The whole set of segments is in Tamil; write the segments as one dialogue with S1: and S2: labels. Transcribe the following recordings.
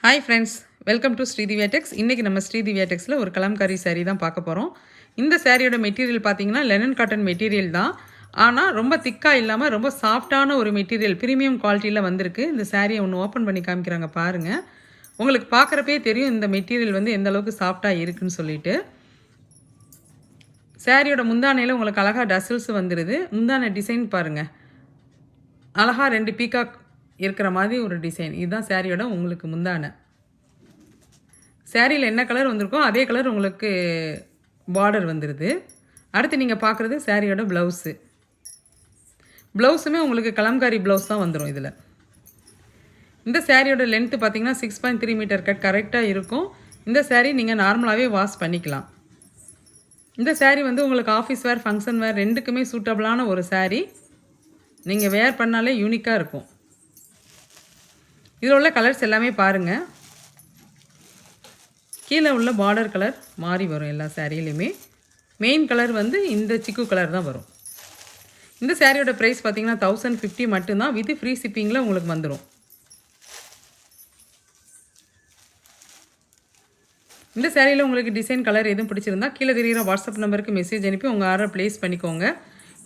S1: Hi friends, welcome to Sridivya techs. இன்றைக்கி நம்ம ஸ்ரீதிவ்யா டெக்ஸில் ஒரு கலம்காரி saree தான் பார்க்க போகிறோம். இந்த சாரியோட மெட்டீரியல் பார்த்தீங்கன்னா லெனன் காட்டன் மெட்டீரியல் தான். ஆனால் ரொம்ப திக்காக இல்லாமல் ரொம்ப சாஃப்டான ஒரு மெட்டீரியல், ப்ரீமியம் குவாலிட்டியில் வந்திருக்கு. இந்த சாரியை ஒன்று ஓப்பன் பண்ணி காமிக்கிறாங்க பாருங்கள். உங்களுக்கு பார்க்குறப்பே தெரியும் இந்த மெட்டீரியல் வந்து எந்த அளவுக்கு சாஃப்டாக இருக்குன்னு சொல்லிட்டு. சாரியோட முந்தானையில் உங்களுக்கு அழகாக டசல்ஸ் வந்துடுது. முந்தானை டிசைன் பாருங்கள், அழகாக 2 பீகாக் இருக்கிற மாதிரி ஒரு டிசைன். இதுதான் சாரியோட உங்களுக்கு முந்தானை. சாரியில் என்ன கலர் வந்திருக்கோ அதே கலர் உங்களுக்கு பார்டர் வந்துடுது. அடுத்து நீங்கள் பார்க்குறது சாரியோட ப்ளவுஸு. ப்ளவுஸுமே உங்களுக்கு கலம்காரி ப்ளவுஸ் தான் வந்துடும். இதில் இந்த சாரியோட லென்த்து பார்த்தீங்கன்னா 6.3 மீட்டர் கட் கரெக்டாக இருக்கும். இந்த சாரீ நீங்கள் நார்மலாகவே வாஷ் பண்ணிக்கலாம். இந்த சாரீ வந்து உங்களுக்கு ஆஃபீஸ் வேர், ஃபங்க்ஷன் வேர் ரெண்டுக்குமே சூட்டபிளான ஒரு சாரீ. நீங்கள் வேர் பண்ணாலே யூனிக்காக இருக்கும். இதில் உள்ள கலர்ஸ் எல்லாமே பாருங்கள். கீழே உள்ள பார்டர் கலர் மாறி வரும் எல்லா சாரியிலையுமே. மெயின் கலர் வந்து இந்த சிக்கு கலர் தான் வரும். இந்த சாரியோட ப்ரைஸ் பார்த்தீங்கன்னா 1050 மட்டும்தான். வித் ஃப்ரீ ஷிப்பிங்கில் உங்களுக்கு வந்துடும். இந்த சாரியில் உங்களுக்கு டிசைன் கலர் எதுவும் பிடிச்சிருந்தா கீழே தெரிகிற வாட்ஸ்அப் நம்பருக்கு மெசேஜ் அனுப்பி உங்கள் ஆர்டர் ப்ளேஸ் பண்ணிக்கோங்க.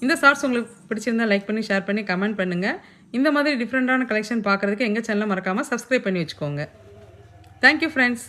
S1: இந்த ஷார்ட்ஸ் உங்களுக்கு பிடிச்சிருந்தா லைக் பண்ணி, ஷேர் பண்ணி, கமெண்ட் பண்ணுங்கள். இந்த மாதிரி டிஃப்ரெண்ட்டான கலெக்ஷன் பார்க்குறதுக்கு எங்கள் சேனலை மறக்காமல் சப்ஸ்கிரைப் பண்ணி வச்சுக்கோங்க. Thank you friends.